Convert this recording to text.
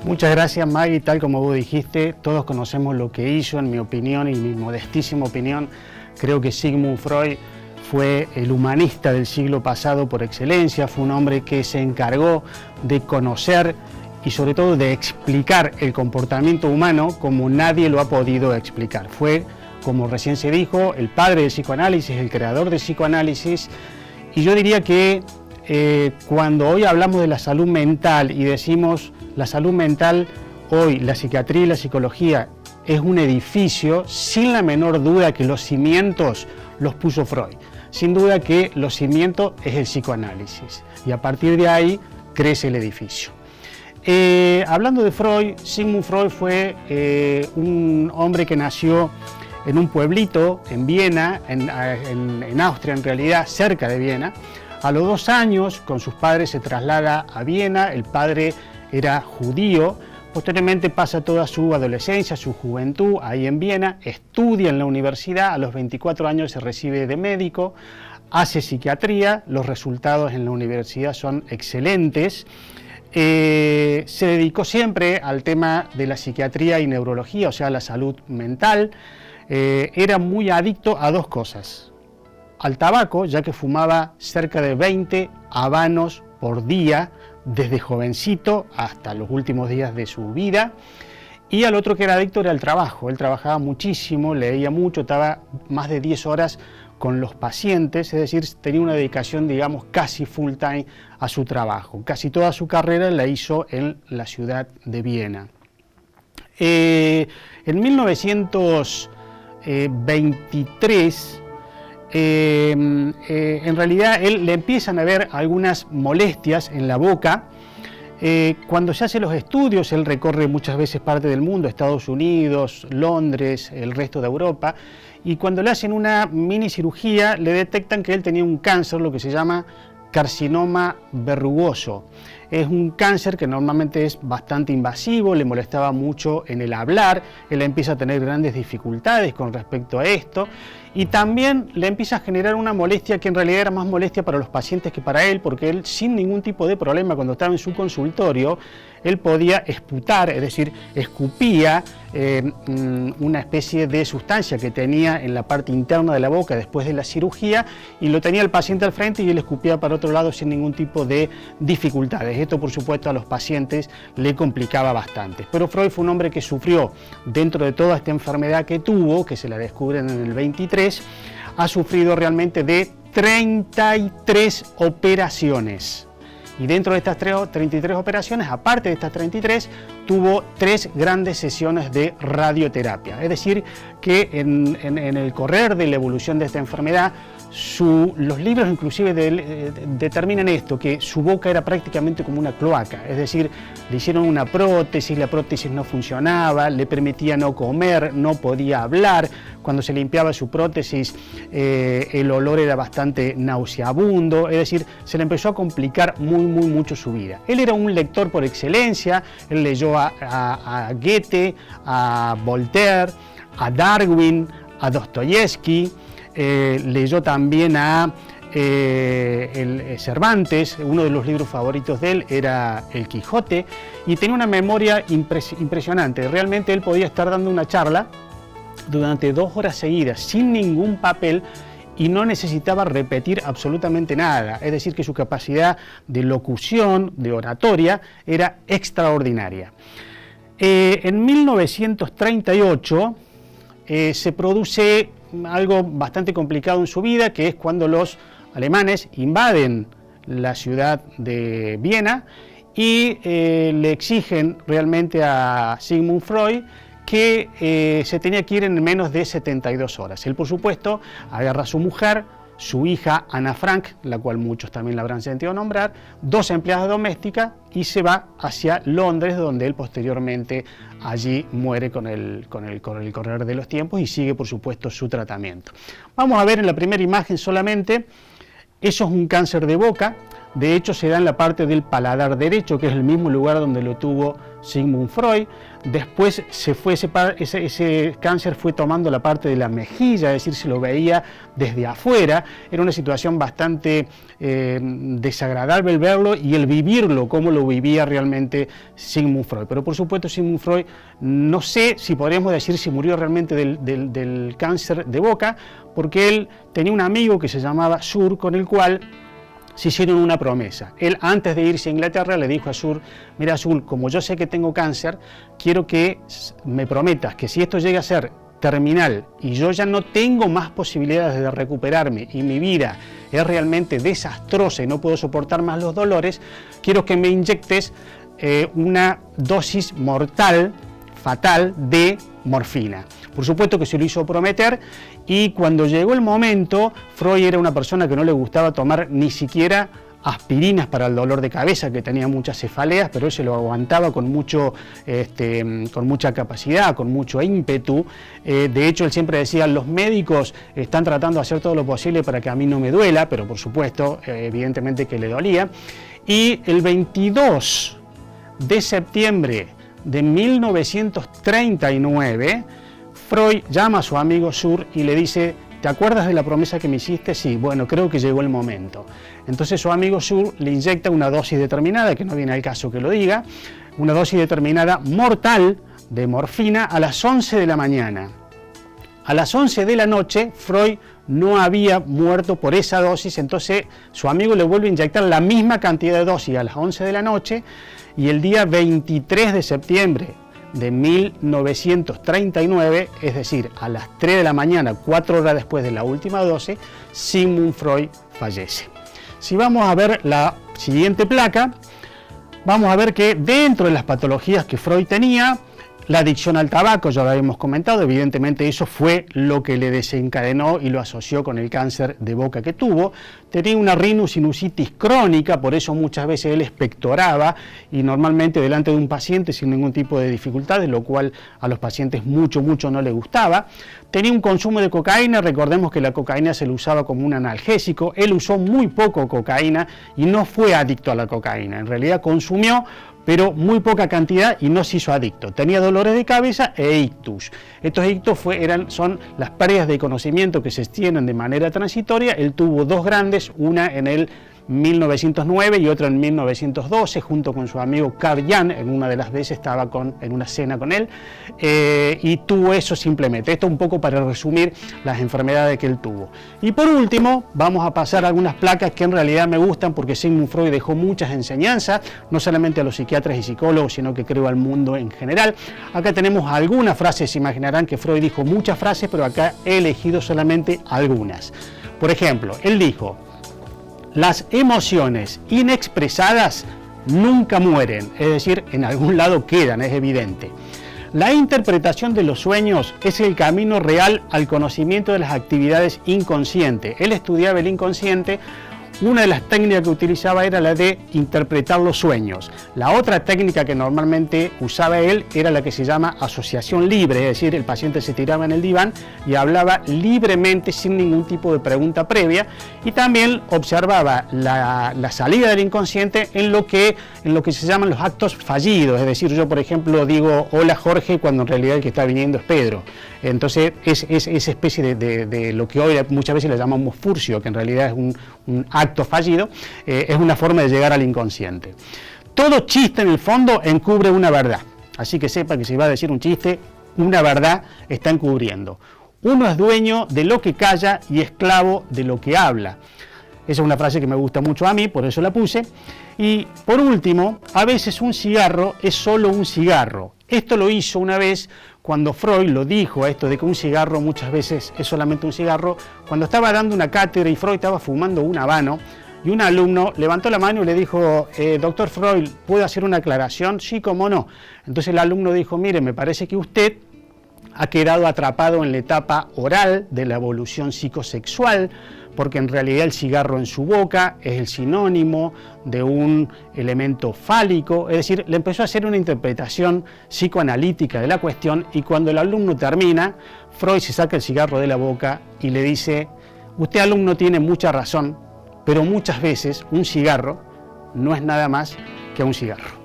Muchas gracias, Maggie. Tal como vos dijiste, todos conocemos lo que hizo, en mi opinión y mi modestísima opinión. Creo que Sigmund Freud fue el humanista del siglo pasado por excelencia. Fue un hombre que se encargó de conocer y sobre todo de explicar el comportamiento humano como nadie lo ha podido explicar. Fue, como recién se dijo, el padre del psicoanálisis, el creador del psicoanálisis. Y yo diría que cuando hoy hablamos de la salud mental y decimos la salud mental, hoy la psiquiatría y la psicología es un edificio, sin la menor duda que los cimientos los puso Freud. Sin duda que los cimientos es el psicoanálisis y a partir de ahí crece el edificio. Hablando de Freud, Sigmund Freud fue un hombre que nació en un pueblito en Viena, en Austria en realidad, cerca de Viena. A los 2 años, con sus padres se traslada a Viena. El padre era judío. Posteriormente pasa toda su adolescencia, su juventud ahí en Viena, estudia en la universidad, a los 24 años se recibe de médico, hace psiquiatría, los resultados en la universidad son excelentes. Se dedicó siempre al tema de la psiquiatría y neurología, o sea, la salud mental. Era muy adicto a 2 cosas. Al tabaco, ya que fumaba cerca de 20 habanos por día, desde jovencito hasta los últimos días de su vida. Y al otro que era adicto era el trabajo. Él trabajaba muchísimo, leía mucho, estaba más de 10 horas con los pacientes, es decir, tenía una dedicación, digamos, casi full time a su trabajo. Casi toda su carrera la hizo en la ciudad de Viena. En 1923, en realidad le empiezan a haber algunas molestias en la boca. Cuando se hace los estudios, él recorre muchas veces parte del mundo, Estados Unidos, Londres, el resto de Europa, y cuando le hacen una mini cirugía le detectan que él tenía un cáncer, lo que se llama carcinoma verrugoso. Es un cáncer que normalmente es bastante invasivo, le molestaba mucho en el hablar, él empieza a tener grandes dificultades con respecto a esto y también le empieza a generar una molestia que en realidad era más molestia para los pacientes que para él, porque él sin ningún tipo de problema cuando estaba en su consultorio, él podía esputar, es decir, escupía una especie de sustancia que tenía en la parte interna de la boca después de la cirugía y lo tenía el paciente al frente y él escupía para otro lado sin ningún tipo de dificultades. Esto, por supuesto, a los pacientes le complicaba bastante. Pero Freud fue un hombre que sufrió, dentro de toda esta enfermedad que tuvo, que se la descubren en el 23, ha sufrido realmente de 33 operaciones. Y dentro de estas 33 operaciones, aparte de estas 33, tuvo 3 grandes sesiones de radioterapia. Es decir, que en el correr de la evolución de esta enfermedad, los libros inclusive determinan esto, que su boca era prácticamente como una cloaca, es decir, le hicieron una prótesis, la prótesis no funcionaba, le permitía no comer, no podía hablar, cuando se limpiaba su prótesis el olor era bastante nauseabundo, es decir, se le empezó a complicar mucho su vida. Él era un lector por excelencia, él leyó a Goethe, a Voltaire, a Darwin, a Dostoyevsky, leyó también a Cervantes. Uno de los libros favoritos de él era El Quijote y tenía una memoria impresionante. Realmente él podía estar dando una charla durante 2 horas seguidas sin ningún papel y no necesitaba repetir absolutamente nada, es decir, que su capacidad de locución, de oratoria, era extraordinaria. En 1938 se produce algo bastante complicado en su vida, que es cuando los alemanes invaden la ciudad de Viena y le exigen realmente a Sigmund Freud que se tenía que ir en menos de 72 horas. Él, por supuesto, agarra a su mujer, su hija Ana Frank, la cual muchos también la habrán sentido nombrar, 2 empleadas domésticas y se va hacia Londres, donde él posteriormente allí muere con el correr de los tiempos y sigue, por supuesto, su tratamiento. Vamos a ver en la primera imagen solamente, eso es un cáncer de boca, de hecho se da en la parte del paladar derecho, que es el mismo lugar donde lo tuvo Sigmund Freud. Después ese cáncer fue tomando la parte de la mejilla, es decir, se lo veía desde afuera. Era una situación bastante desagradable el verlo y el vivirlo, como lo vivía realmente Sigmund Freud. Pero por supuesto Sigmund Freud, no sé si podríamos decir si murió realmente del cáncer de boca, porque él tenía un amigo que se llamaba Schur, con el cual se hicieron una promesa. Él, antes de irse a Inglaterra, le dijo a Schur: mira Schur, como yo sé que tengo cáncer, quiero que me prometas que si esto llega a ser terminal y yo ya no tengo más posibilidades de recuperarme y mi vida es realmente desastrosa y no puedo soportar más los dolores, quiero que me inyectes una dosis mortal, fatal, de morfina. Por supuesto que se lo hizo prometer, y cuando llegó el momento, Freud era una persona que no le gustaba tomar ni siquiera aspirinas para el dolor de cabeza, que tenía muchas cefaleas, pero él se lo aguantaba con mucha capacidad, con mucho ímpetu. De hecho, él siempre decía: los médicos están tratando de hacer todo lo posible para que a mí no me duela, pero por supuesto, evidentemente que le dolía. Y el 22 de septiembre de 1939, Freud llama a su amigo Schur y le dice: ¿te acuerdas de la promesa que me hiciste? Sí, bueno, creo que llegó el momento. Entonces su amigo Schur le inyecta una dosis determinada, que no viene al caso que lo diga, una dosis determinada mortal de morfina a las 11 de la mañana. A las 11 de la noche, Freud no había muerto por esa dosis, entonces su amigo le vuelve a inyectar la misma cantidad de dosis a las 11 de la noche, y el día 23 de septiembre de 1939, es decir, a las 3 de la mañana, 4 horas después de la última dosis, Sigmund Freud fallece. Si vamos a ver la siguiente placa, vamos a ver que dentro de las patologías que Freud tenía, la adicción al tabaco, ya lo habíamos comentado, evidentemente eso fue lo que le desencadenó y lo asoció con el cáncer de boca que tuvo. Tenía una rhinosinusitis crónica, por eso muchas veces él expectoraba, y normalmente delante de un paciente sin ningún tipo de dificultades, lo cual a los pacientes mucho no les gustaba. Tenía un consumo de cocaína, recordemos que la cocaína se le usaba como un analgésico. Él usó muy poco cocaína y no fue adicto a la cocaína, en realidad consumió, pero muy poca cantidad, y no se hizo adicto. Tenía dolores de cabeza e ictus. Estos ictus son las pérdidas de conocimiento que se tienen de manera transitoria. Él tuvo dos grandes, una en el 1909 y otra en 1912, junto con su amigo Carl Jahn. En una de las veces estaba en una cena con él, y tuvo eso simplemente. Esto un poco para resumir las enfermedades que él tuvo. Y por último, vamos a pasar a algunas placas que en realidad me gustan, porque Sigmund Freud dejó muchas enseñanzas, no solamente a los psiquiatras y psicólogos, sino que creo al mundo en general. Acá tenemos algunas frases. Se imaginarán que Freud dijo muchas frases, pero acá he elegido solamente algunas. Por ejemplo, él dijo: las emociones inexpresadas nunca mueren, es decir, en algún lado quedan, es evidente. La interpretación de los sueños es el camino real al conocimiento de las actividades inconscientes. Él estudiaba el inconsciente. Una de las técnicas que utilizaba era la de interpretar los sueños. La otra técnica que normalmente usaba él era la que se llama asociación libre, es decir, el paciente se tiraba en el diván y hablaba libremente sin ningún tipo de pregunta previa, y también observaba la salida del inconsciente en lo que se llaman los actos fallidos. Es decir, yo por ejemplo digo hola Jorge cuando en realidad el que está viniendo es Pedro. Entonces es esa especie de lo que hoy muchas veces le llamamos furcio, que en realidad es un acto fallido, es una forma de llegar al inconsciente. Todo chiste en el fondo encubre una verdad, así que sepa que si va a decir un chiste, una verdad está encubriendo. Uno es dueño de lo que calla y esclavo de lo que habla. Esa es una frase que me gusta mucho a mí, por eso la puse. Y por último, a veces un cigarro es solo un cigarro. Esto lo hizo una vez cuando Freud lo dijo, esto de que un cigarro muchas veces es solamente un cigarro, cuando estaba dando una cátedra y Freud estaba fumando un habano, y un alumno levantó la mano y le dijo: doctor Freud, ¿puedo hacer una aclaración? Sí, cómo no. Entonces el alumno dijo: mire, me parece que usted ha quedado atrapado en la etapa oral de la evolución psicosexual, porque en realidad el cigarro en su boca es el sinónimo de un elemento fálico. Es decir, le empezó a hacer una interpretación psicoanalítica de la cuestión, y cuando el alumno termina, Freud se saca el cigarro de la boca y le dice: usted, alumno, tiene mucha razón, pero muchas veces un cigarro no es nada más que un cigarro.